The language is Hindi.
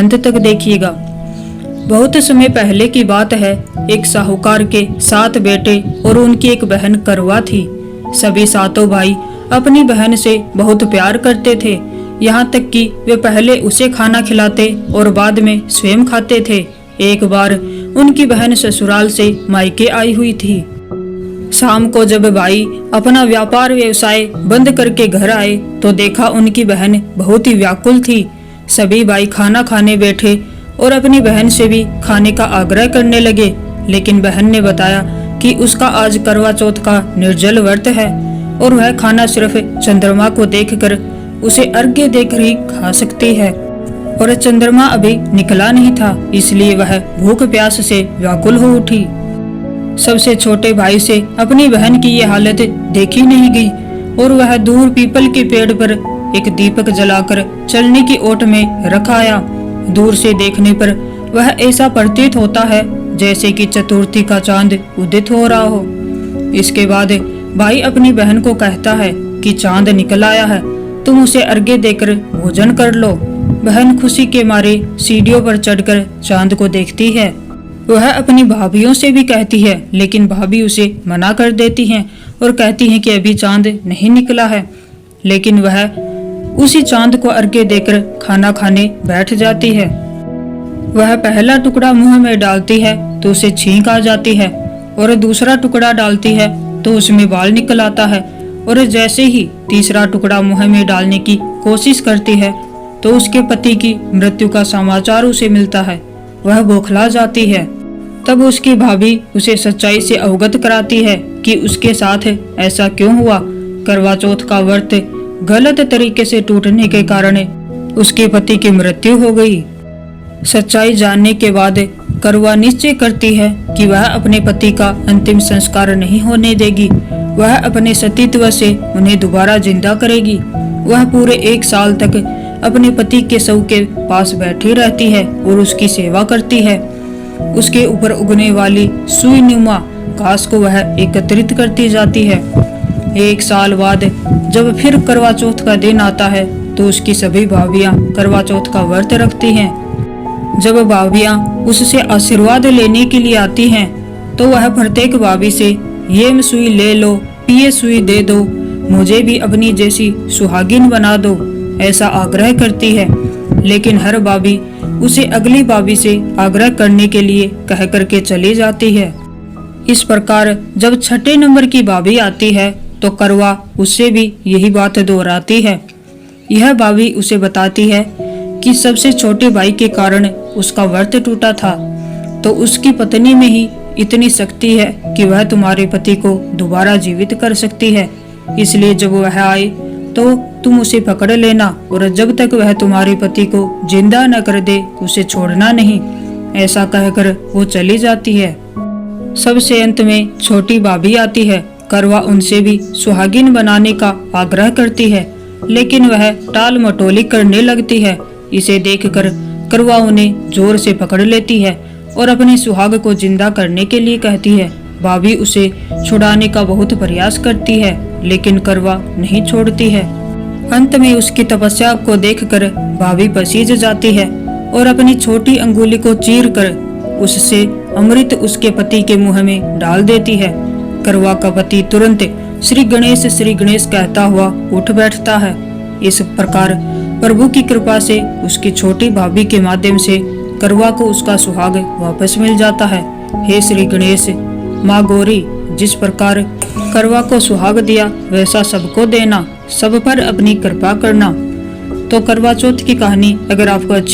अंत तक देखिएगा। बहुत समय पहले की बात है। एक साहूकार के 7 बेटे और उनकी एक बहन करवा थी। सभी 7 भाई अपनी बहन से बहुत प्यार करते थे, यहाँ तक कि वे पहले उसे खाना खिलाते और बाद में स्वयं खाते थे। एक बार उनकी बहन ससुराल से मायके आई हुई थी। शाम को जब भाई अपना व्यापार व्यवसाय बंद करके घर आए तो देखा उनकी बहन बहुत ही व्याकुल थी। सभी भाई खाना खाने बैठे और अपनी बहन से भी खाने का आग्रह करने लगे, लेकिन बहन ने बताया कि उसका आज करवा चौथ का निर्जल व्रत है और वह खाना सिर्फ चंद्रमा को देखकर उसे अर्घ्य देकर ही खा सकती है, और चंद्रमा अभी निकला नहीं था, इसलिए वह भूख प्यास से व्याकुल हो उठी। सबसे छोटे भाई से अपनी बहन की ये हालत देखी नहीं गई और वह दूर पीपल के पेड़ पर एक दीपक जलाकर चलने की ओट में रख आया। दूर से देखने पर वह ऐसा प्रतीत होता है जैसे कि चतुर्थी का चांद उदित हो रहा हो। इसके बाद भाई अपनी बहन को कहता है कि चांद निकल आया है, तुम उसे अर्घ्य देकर भोजन कर लो। बहन खुशी के मारे सीढ़ियों पर चढ़कर चांद को देखती है। वह अपनी भाभीियों से भी कहती है, लेकिन भाभी उसे मना कर देती हैं और कहती हैं कि अभी चांद नहीं निकला है। लेकिन वह उसी चांद को अर्घ्य देकर खाना खाने बैठ जाती है। वह पहला टुकड़ा मुंह में डालती है तो उसे छींक आ जाती है और दूसरा टुकड़ा डालती है तो उसमें बाल निकल आता है, और जैसे ही तीसरा टुकड़ा मुंह में डालने की कोशिश करती है तो उसके पति की मृत्यु का समाचार उसे मिलता है। वह बौखला जाती है। तब उसकी भाभी उसे सच्चाई से अवगत कराती है कि उसके साथ ऐसा क्यों हुआ। करवा चौथ का व्रत गलत तरीके से टूटने के कारण उसके पति की मृत्यु हो गई। सच्चाई जानने के बाद करवा निश्चय करती है कि वह अपने पति का अंतिम संस्कार नहीं होने देगी। वह अपने सतीत्व से उन्हें दोबारा जिंदा करेगी। वह पूरे 1 साल तक अपने पति के शव के पास बैठी रहती है और उसकी सेवा करती है। उसके ऊपर उगने वाली सुई नुमा घास को वह एकत्रित करती जाती है। 1 साल बाद जब फिर करवा चौथ का दिन आता है तो उसकी सभी भाभियां करवा चौथ का व्रत रखती हैं। जब भाभियां उससे आशीर्वाद लेने के लिए आती हैं तो वह प्रत्येक भाभी से ये सुई ले लो, ये सुई दे दो, मुझे भी अपनी जैसी सुहागिन बना दो, ऐसा आग्रह करती है। लेकिन हर भाभी उसे अगली भाभी से आग्रह करने के लिए कह करके चली जाती है। इस प्रकार जब 6 नंबर की भाभी आती है तो करवा उससे भी यही बात दोहराती है। यह भाभी उसे बताती है कि सबसे छोटे भाई के कारण उसका व्रत टूटा था, तो उसकी पत्नी में ही इतनी शक्ति है कि वह तुम्हारे पति को दोबारा जीवित कर सकती है। इसलिए जब वह आए तो तुम उसे पकड़ लेना और जब तक वह तुम्हारे पति को जिंदा न कर दे उसे छोड़ना नहीं। ऐसा कहकर वो चली जाती है। सबसे अंत में छोटी भाभी आती है। करवा उनसे भी सुहागिन बनाने का आग्रह करती है, लेकिन वह टाल मटोली करने लगती है। इसे देखकर करवा उन्हें जोर से पकड़ लेती है और अपने सुहाग को जिंदा करने के लिए कहती है। भाभी उसे छुड़ाने का बहुत प्रयास करती है, लेकिन करवा नहीं छोड़ती है। अंत में उसकी तपस्या को देखकर भाभी पसीज जाती है और अपनी छोटी अंगुली को चीरकर उससे अमृत उसके पति के मुंह में डाल देती है। करवा का पति तुरंत श्री गणेश कहता हुआ उठ बैठता है। इस प्रकार प्रभु की कृपा से उसकी छोटी भाभी के माध्यम से करवा को उसका सुहाग वापस मिल जाता है। हे श्री गणेश, माँ गौरी, जिस प्रकार करवा को सुहाग दिया वैसा सबको देना, सब पर अपनी कृपा करना। तो करवा चौथ की कहानी अगर आपको अच्छी